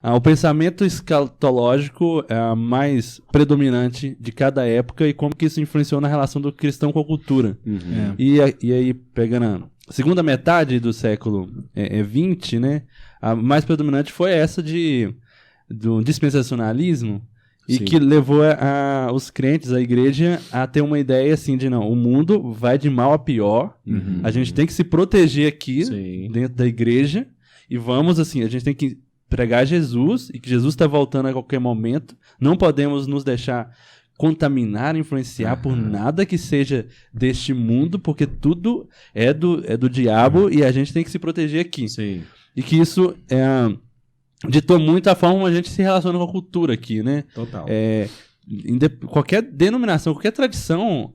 O pensamento escatológico é a mais predominante de cada época e como que isso influenciou na relação do cristão com a cultura. Uhum. E aí, pegando a segunda metade do século XX, né, a mais predominante foi essa do dispensacionalismo, e Sim. que levou os crentes, a igreja, a ter uma ideia assim de, não, o mundo vai de mal a pior, Uhum. a gente tem que se proteger aqui Sim. dentro da igreja, e vamos assim, a gente tem que pregar Jesus, e que Jesus está voltando a qualquer momento, não podemos nos deixar contaminar, influenciar por nada que seja deste mundo, porque tudo é do diabo e a gente tem que se proteger aqui. Sim. E que isso ditou muito a forma como a gente se relaciona com a cultura aqui, né? Total. Qualquer denominação, qualquer tradição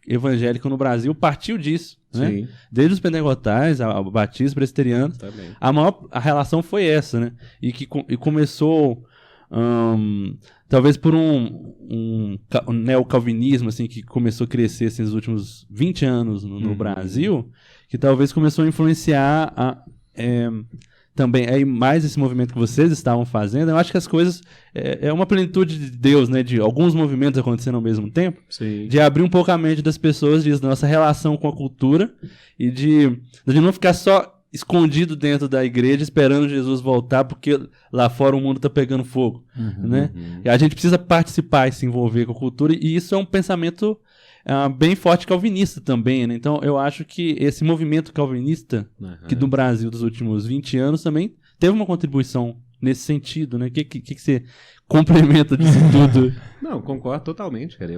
evangélica no Brasil partiu disso, né? Sim. Desde os pentecostais, ao batismo, presbiteriano, Também. a relação foi essa, né? E começou talvez por um neocalvinismo, assim, que começou a crescer assim, nos últimos 20 anos no Brasil, que talvez começou a influenciar também aí mais esse movimento que vocês estavam fazendo. Eu acho que as coisas é uma plenitude de Deus, né? De alguns movimentos acontecendo ao mesmo tempo. Sim. De abrir um pouco a mente das pessoas, da nossa relação com a cultura e de não ficar só escondido dentro da igreja esperando Jesus voltar, porque lá fora o mundo tá pegando fogo, né? E a gente precisa participar e se envolver com a cultura, e isso é um pensamento bem forte calvinista também, né? Então eu acho que esse movimento calvinista que do Brasil dos últimos 20 anos também teve uma contribuição nesse sentido, né? O que você complementa disso tudo? Não, concordo totalmente, cara.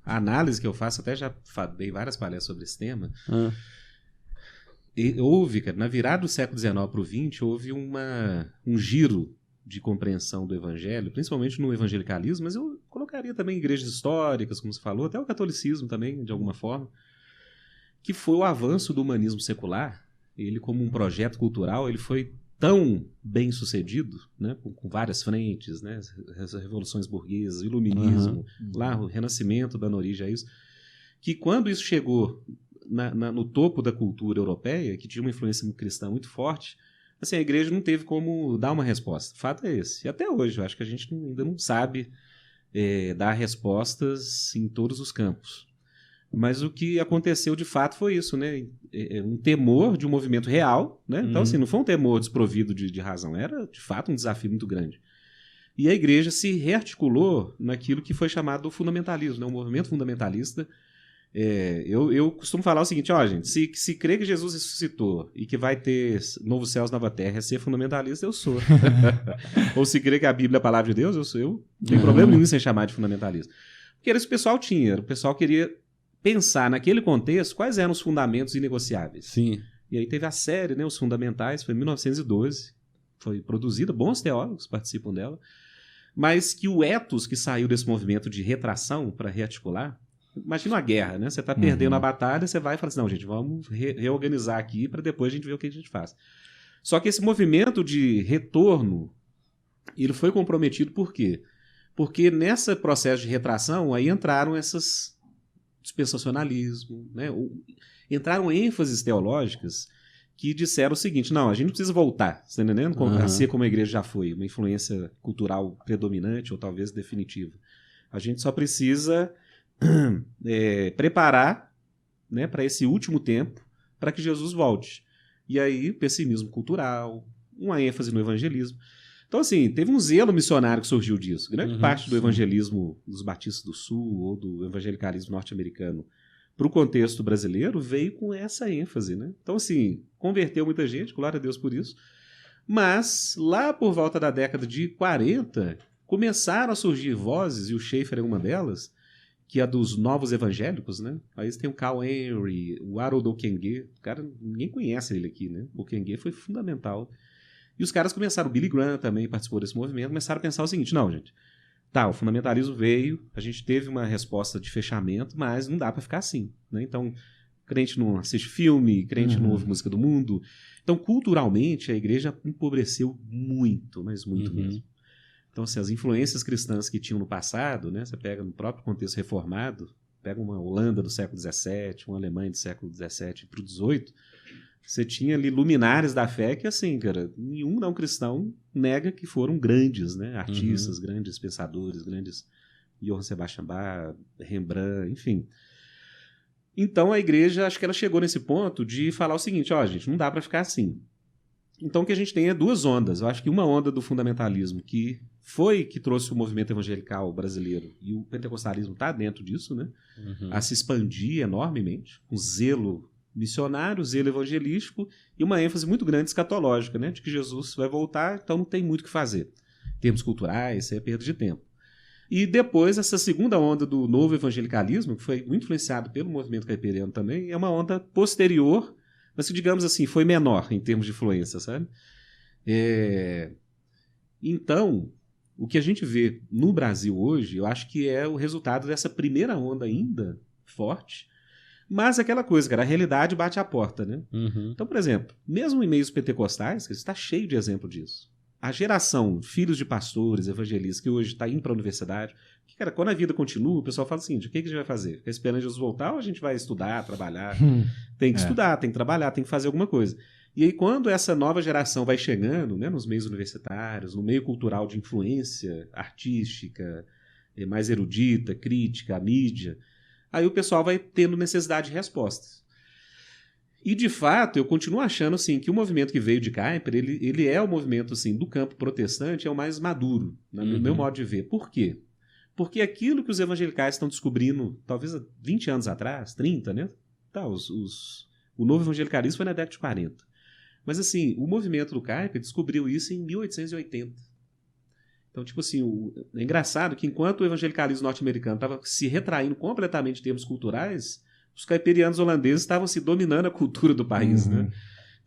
A análise que eu faço, até já dei várias palestras sobre esse tema. E houve, cara, na virada do século XIX para o XX, houve um giro de compreensão do evangelho, principalmente no evangelicalismo, mas eu colocaria também igrejas históricas, como você falou, até o catolicismo também, de alguma forma, que foi o avanço do humanismo secular. Ele, como um projeto cultural, ele foi tão bem sucedido, né, com várias frentes, né, as revoluções burguesas, o iluminismo, lá o renascimento dando origem a isso, que quando isso chegou no topo da cultura europeia, que tinha uma influência cristã muito forte, assim, a igreja não teve como dar uma resposta. O fato é esse. E até hoje, eu acho que a gente ainda não sabe dar respostas em todos os campos. Mas o que aconteceu de fato foi isso, né? Um temor de um movimento real, né? Então, assim, não foi um temor desprovido de razão, era de fato um desafio muito grande. E a igreja se rearticulou naquilo que foi chamado fundamentalismo, né? Um movimento fundamentalista. Eu costumo falar o seguinte, gente, se crê que Jesus ressuscitou e que vai ter novos céus, nova terra, ser fundamentalista, eu sou. Ou se crê que a Bíblia é a palavra de Deus, eu sou. Eu não tenho problema nenhum em ser chamado de fundamentalista. Porque era isso que o pessoal tinha, o pessoal queria pensar naquele contexto quais eram os fundamentos inegociáveis. Sim. E aí teve a série, né, Os Fundamentais, foi em 1912, foi produzida, bons teólogos participam dela, mas que o ethos que saiu desse movimento de retração para rearticular. Imagina uma guerra, né? Você está perdendo a batalha, você vai e fala assim, não, gente, vamos reorganizar aqui para depois a gente ver o que a gente faz. Só que esse movimento de retorno, ele foi comprometido por quê? Porque nesse processo de retração, aí entraram esses dispensacionalismo, né? Entraram ênfases teológicas que disseram o seguinte, não, a gente não precisa voltar, você está entendendo? A ser como a igreja já foi, uma influência cultural predominante ou talvez definitiva. A gente só precisa preparar, né, para esse último tempo, para que Jesus volte. E aí, pessimismo cultural, uma ênfase no evangelismo. Então, assim, teve um zelo missionário que surgiu disso. Grande parte do evangelismo dos batistas do Sul ou do evangelicalismo norte-americano para o contexto brasileiro veio com essa ênfase, né? Então, assim, converteu muita gente, glória a Deus por isso. Mas, lá por volta da década de 40, começaram a surgir vozes, e o Schaeffer é uma delas, que é dos novos evangélicos, né? Aí tem o Carl Henry, o Harold Ockengue, cara, ninguém conhece ele aqui, né? O Ockengue foi fundamental. E os caras começaram, o Billy Graham também participou desse movimento, começaram a pensar o seguinte, não, gente, tá, o fundamentalismo veio, a gente teve uma resposta de fechamento, mas não dá para ficar assim, né? Então, crente não assiste filme, crente não ouve música do mundo. Então, culturalmente, a igreja empobreceu muito, mas muito mesmo. Então, assim, as influências cristãs que tinham no passado, né, você pega no próprio contexto reformado, pega uma Holanda do século XVII, uma Alemanha do século XVII para o XVIII, você tinha ali luminares da fé que, assim, cara, nenhum não cristão nega que foram grandes, né? Artistas, grandes pensadores, grandes Johann Sebastian Bach, Rembrandt, enfim. Então a igreja, acho que ela chegou nesse ponto de falar o seguinte, ó, gente, não dá para ficar assim. Então o que a gente tem é duas ondas. Eu acho que uma onda do fundamentalismo, que foi que trouxe o movimento evangelical brasileiro, e o pentecostalismo está dentro disso, né? A se expandir enormemente, com zelo missionário, zelo evangelístico e uma ênfase muito grande escatológica, né? De que Jesus vai voltar, então não tem muito o que fazer. Em termos culturais, isso é perda de tempo. E depois, essa segunda onda do novo evangelicalismo, que foi muito influenciado pelo movimento caipiriano também, é uma onda posterior, mas que, digamos assim, foi menor em termos de influência, sabe? Então, o que a gente vê no Brasil hoje, eu acho que é o resultado dessa primeira onda ainda forte, mas aquela coisa, cara, a realidade bate à porta, né? Então, por exemplo, mesmo em meios pentecostais, que está cheio de exemplo disso, a geração, filhos de pastores, evangelistas, que hoje está indo para a universidade, que, cara, quando a vida continua, o pessoal fala assim, o que a gente vai fazer? Ficar esperando Jesus voltar ou a gente vai estudar, trabalhar? Tem que estudar, tem que trabalhar, tem que fazer alguma coisa. E aí, quando essa nova geração vai chegando, né, nos meios universitários, no meio cultural de influência artística, mais erudita, crítica, a mídia, aí o pessoal vai tendo necessidade de respostas. E, de fato, eu continuo achando assim, que o movimento que veio de Kuyper, ele é o movimento assim, do campo protestante, é o mais maduro, no meu modo de ver. Por quê? Porque aquilo que os evangelicais estão descobrindo, talvez há 20 anos atrás, 30, né? Tá, o novo evangelicalismo foi na década de 40. Mas, assim, o movimento do Kuyper descobriu isso em 1880. Então, tipo assim, é engraçado que enquanto o evangelicalismo norte-americano estava se retraindo completamente em termos culturais, os caipirianos holandeses estavam se dominando a cultura do país, né?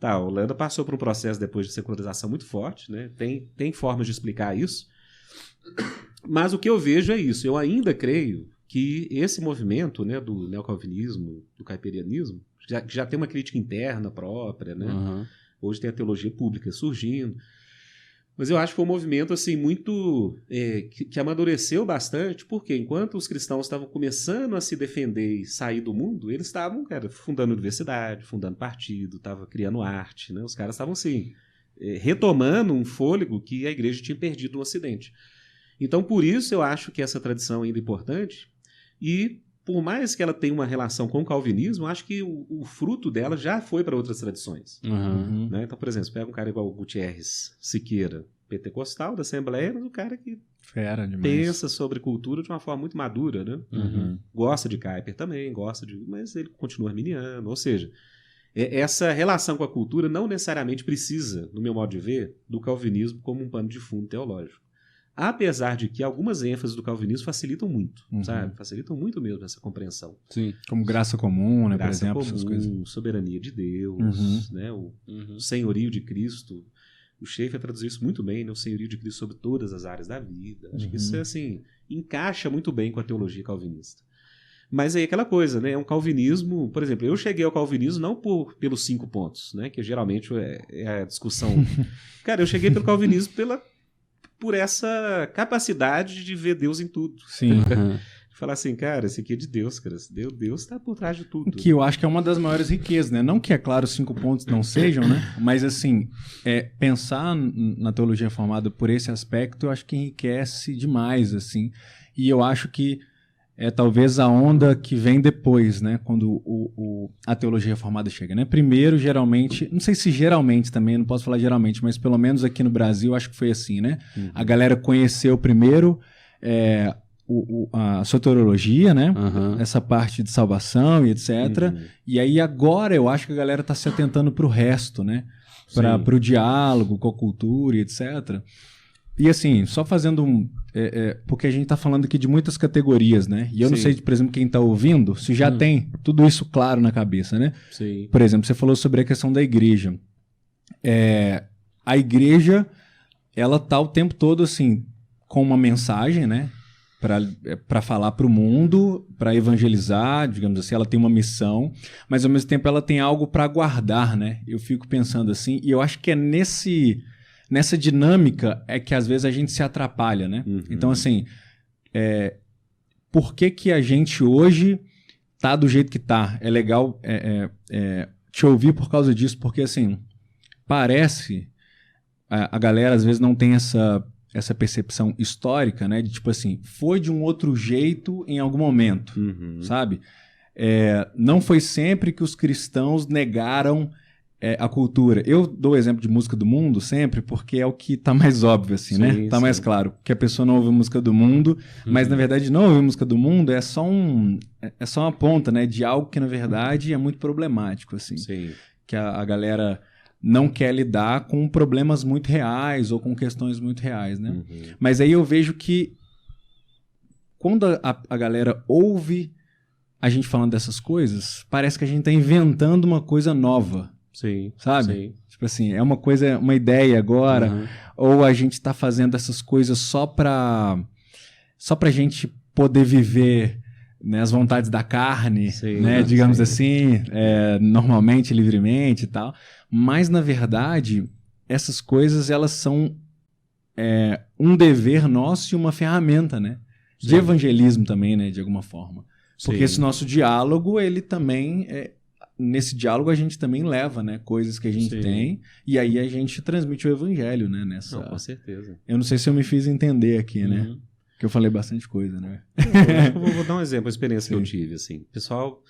Tá, a Holanda passou por um processo depois de secularização muito forte, né? Tem formas de explicar isso. Mas o que eu vejo é isso. Eu ainda creio que esse movimento, né, do neocalvinismo, do caipirianismo, já tem uma crítica interna própria, né? Hoje tem a teologia pública surgindo. Mas eu acho que foi um movimento assim, muito que amadureceu bastante, porque enquanto os cristãos estavam começando a se defender e sair do mundo, eles estavam, cara, fundando universidade, fundando partido, estavam criando arte, né? Os caras estavam assim, retomando um fôlego que a igreja tinha perdido no Ocidente. Então, por isso eu acho que essa tradição ainda é importante, e por mais que ela tenha uma relação com o calvinismo, eu acho que o fruto dela já foi para outras tradições. Né? Então, por exemplo, você pega um cara igual o Gutierrez Siqueira, pentecostal da Assembleia, mas um cara que pensa sobre cultura de uma forma muito madura, né? Gosta de Kuyper também, mas ele continua arminiano. Ou seja, essa relação com a cultura não necessariamente precisa, no meu modo de ver, do calvinismo como um pano de fundo teológico. Apesar de que algumas ênfases do calvinismo facilitam muito, sabe? Facilitam muito mesmo essa compreensão. Sim. Como graça comum, né? Graça por exemplo, comum, essas coisas. soberania de Deus, né? O senhorio de Cristo. O Schaeffer traduziu isso muito bem, né? O senhorio de Cristo sobre todas as áreas da vida. Acho que isso, assim, encaixa muito bem com a teologia calvinista. Mas aí aquela coisa, né? É um calvinismo... Por exemplo, eu cheguei ao calvinismo não pelos 5 pontos, né? Que geralmente é a discussão... Cara, eu cheguei pelo calvinismo por essa capacidade de ver Deus em tudo. Sim. Falar assim, cara, esse aqui é de Deus, cara. Deus está por trás de tudo. Que eu acho que é uma das maiores riquezas, né? Não que, é claro, os 5 pontos não sejam, né? Mas, assim, pensar na teologia formada por esse aspecto, eu acho que enriquece demais, assim. E eu acho que é talvez a onda que vem depois, né? Quando a teologia reformada chega, né? Primeiro, geralmente, não sei se geralmente também, não posso falar geralmente, mas pelo menos aqui no Brasil, acho que foi assim, né? A galera conheceu primeiro a soteriologia, né? Essa parte de salvação e etc. E aí agora eu acho que a galera está se atentando para o resto, né? Para o diálogo com a cultura e etc. E assim, só fazendo porque a gente está falando aqui de muitas categorias, né? E eu não sei, por exemplo, quem está ouvindo, se já tem tudo isso claro na cabeça, né? Sim. Por exemplo, você falou sobre a questão da igreja. A igreja, ela está o tempo todo, assim, com uma mensagem, né? Para falar para o mundo, para evangelizar, digamos assim, ela tem uma missão, mas ao mesmo tempo ela tem algo para guardar, né? Eu fico pensando assim, e eu acho que é nessa dinâmica é que às vezes a gente se atrapalha, né? Então, assim, por que a gente hoje tá do jeito que tá? É legal, te ouvir por causa disso, porque assim, parece, a galera às vezes não tem essa percepção histórica, né, de tipo assim, foi de um outro jeito em algum momento, sabe? Não foi sempre que os cristãos negaram a cultura. Eu dou o exemplo de música do mundo sempre porque é o que tá mais óbvio, assim, né? Tá mais claro. Que a pessoa não ouve música do mundo, mas na verdade não ouvir música do mundo é só uma ponta, né? De algo que na verdade é muito problemático, assim. Sim. Que a galera não quer lidar com problemas muito reais ou com questões muito reais, né? Mas aí eu vejo que quando a galera ouve a gente falando dessas coisas, parece que a gente tá inventando uma coisa nova. Sim. Sabe? Sim. Tipo assim, é uma coisa, uma ideia agora, ou a gente tá fazendo essas coisas só pra gente poder viver, né, as vontades da carne, Sim, né, digamos assim, normalmente, livremente e tal. Mas, na verdade, essas coisas, elas são um dever nosso e uma ferramenta, né? De evangelismo também, né, de alguma forma. Porque esse nosso diálogo, ele também nesse diálogo a gente também leva, né, coisas que a gente tem, e aí a gente transmite o evangelho, né, nessa... Não, com certeza. Eu não sei se eu me fiz entender aqui, né? Porque eu falei bastante coisa, né? Eu acho que eu vou dar um exemplo, uma experiência que eu tive, assim. O pessoal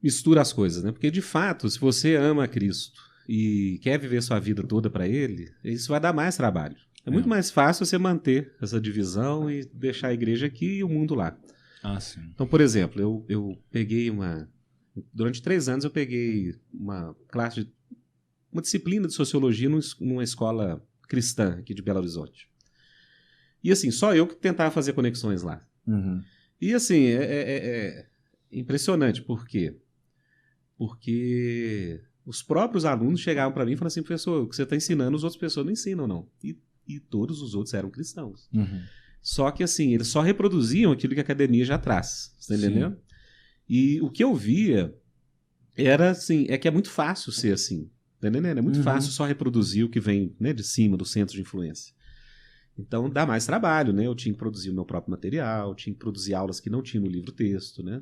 mistura as coisas, né? Porque, de fato, se você ama Cristo e quer viver sua vida toda para Ele, isso vai dar mais trabalho. É muito mais fácil você manter essa divisão e deixar a igreja aqui e o mundo lá. Ah, sim. Então, por exemplo, eu peguei durante 3 anos eu peguei uma disciplina de sociologia numa escola cristã aqui de Belo Horizonte. E assim, só eu que tentava fazer conexões lá. E assim, é impressionante. Por quê? Porque os próprios alunos chegavam para mim e falavam assim, professor, o que você está ensinando, as outras pessoas não ensinam, não. E todos os outros eram cristãos. Só que assim, eles só reproduziam aquilo que a academia já traz. Você está entendendo? E o que eu via era assim, é que é muito fácil ser assim. Tá entendendo? É muito fácil só reproduzir o que vem, né, de cima, do centro de influência. Então dá mais trabalho, né? Eu tinha que produzir o meu próprio material, tinha que produzir aulas que não tinha no livro-texto, né?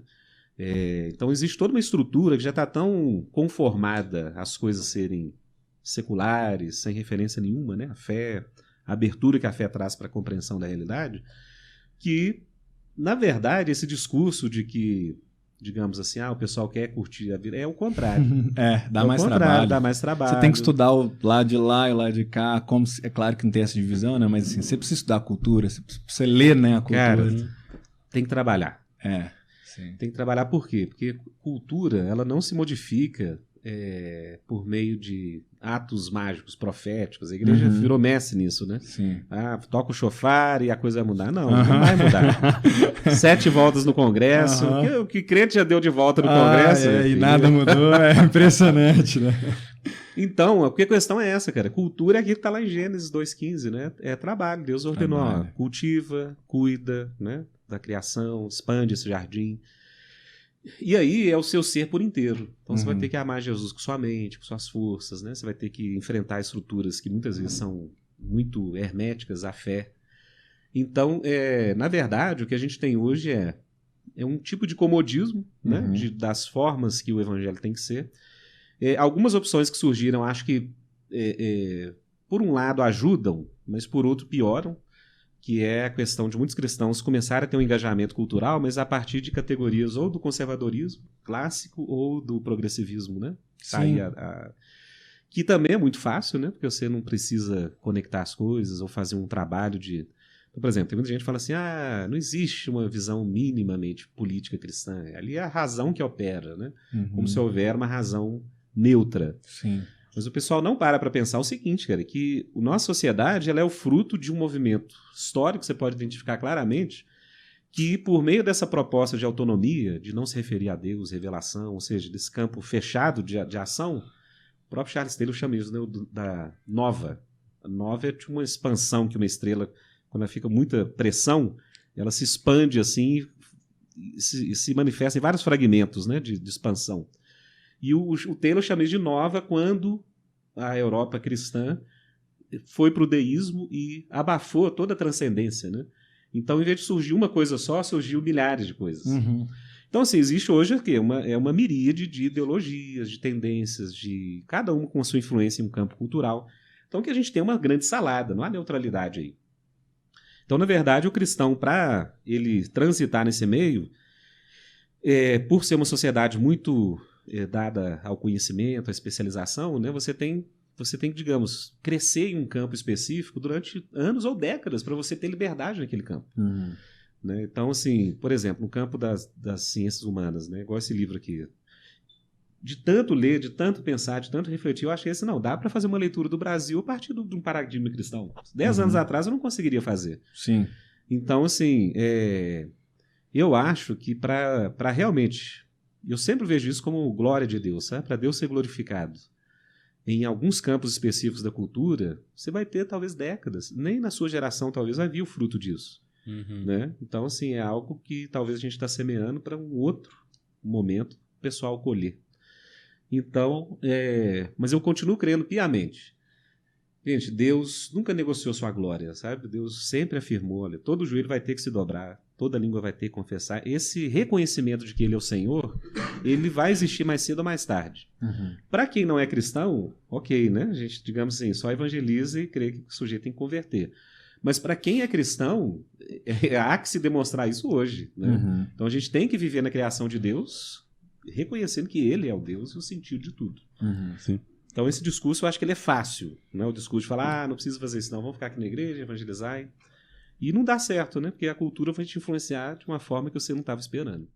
Então existe toda uma estrutura que já está tão conformada as coisas serem seculares, sem referência nenhuma, né? A fé, a abertura que a fé traz para a compreensão da realidade, que, na verdade, esse discurso de que, digamos assim, o pessoal quer curtir a vida, é o contrário. Dá mais trabalho. Dá mais trabalho. Você tem que estudar o lado de lá e o lado de cá, é claro que não tem essa divisão, né? Mas assim, você precisa estudar a cultura, você ler, né, a cultura. Cara, tem que trabalhar. Sim. Tem que trabalhar por quê? Porque cultura, ela não se modifica por meio de atos mágicos, proféticos. A igreja virou mestre nisso, né? Sim. Toca o chofar e a coisa vai mudar. Não vai mudar. 7 voltas no Congresso. O que crente já deu de volta no Congresso? E nada mudou, é impressionante, né? Então, a questão é essa, cara. Cultura é aquilo que está lá em Gênesis 2,15, né? É trabalho. Deus ordenou, cultiva, cuida, né, da criação, expande esse jardim. E aí é o seu ser por inteiro. Então você vai ter que amar Jesus com sua mente, com suas forças, né? Você vai ter que enfrentar estruturas que muitas vezes são muito herméticas à fé. Então, na verdade, o que a gente tem hoje é um tipo de comodismo, né? Das formas que o evangelho tem que ser. Algumas opções que surgiram, acho que, por um lado, ajudam, mas por outro pioram, que é a questão de muitos cristãos começarem a ter um engajamento cultural, mas a partir de categorias ou do conservadorismo clássico ou do progressivismo, né? Sim. Que também é muito fácil, né? Porque você não precisa conectar as coisas ou fazer um trabalho de... Então, por exemplo, tem muita gente que fala assim, não existe uma visão minimamente política cristã. Ali é a razão que opera, né? Como se houver uma razão neutra. Sim. Mas o pessoal não para pensar o seguinte, cara, que a nossa sociedade ela é o fruto de um movimento histórico, que você pode identificar claramente, que por meio dessa proposta de autonomia, de não se referir a Deus, revelação, ou seja, desse campo fechado de ação, o próprio Charles Taylor chama isso, né, da nova. A nova é tipo uma expansão que uma estrela, quando ela fica muita pressão, ela se expande assim e se manifesta em vários fragmentos, né, de expansão. E o Taylor chama isso de nova quando a Europa cristã foi para o deísmo e abafou toda a transcendência, né? Então, em vez de surgir uma coisa só, surgiu milhares de coisas. Então, assim, existe hoje aqui uma miríade de ideologias, de tendências, de cada uma com a sua influência em um campo cultural. Então, que a gente tem uma grande salada, não há neutralidade aí. Então, na verdade, o cristão, para ele transitar nesse meio, por ser uma sociedade muito dada ao conhecimento, à especialização, né, você tem que, digamos, crescer em um campo específico durante anos ou décadas para você ter liberdade naquele campo. Né? Então, assim, por exemplo, no campo das ciências humanas, né, igual esse livro aqui, de tanto ler, de tanto pensar, de tanto refletir, eu achei assim, não, dá para fazer uma leitura do Brasil a partir de um paradigma cristão. 10 anos atrás eu não conseguiria fazer. Sim. Então, assim, eu acho que para realmente... Eu sempre vejo isso como glória de Deus, sabe? Para Deus ser glorificado. Em alguns campos específicos da cultura, você vai ter talvez décadas. Nem na sua geração talvez vai vir o fruto disso. Né? Então, assim, é algo que talvez a gente está semeando para um outro momento o pessoal colher. Então, mas eu continuo crendo piamente. Gente, Deus nunca negociou sua glória, sabe? Deus sempre afirmou, olha, todo joelho vai ter que se dobrar, toda língua vai ter que confessar. Esse reconhecimento de que Ele é o Senhor, ele vai existir mais cedo ou mais tarde. Para quem não é cristão, ok, né? A gente, digamos assim, só evangeliza e crê que o sujeito tem que converter. Mas para quem é cristão, há que se demonstrar isso hoje. Né? Então a gente tem que viver na criação de Deus, reconhecendo que Ele é o Deus e o sentido de tudo. Sim. Então esse discurso eu acho que ele é fácil. Né? O discurso de falar, não precisa fazer isso não, vamos ficar aqui na igreja, evangelizar. E não dá certo, né? Porque a cultura vai te influenciar de uma forma que você não estava esperando.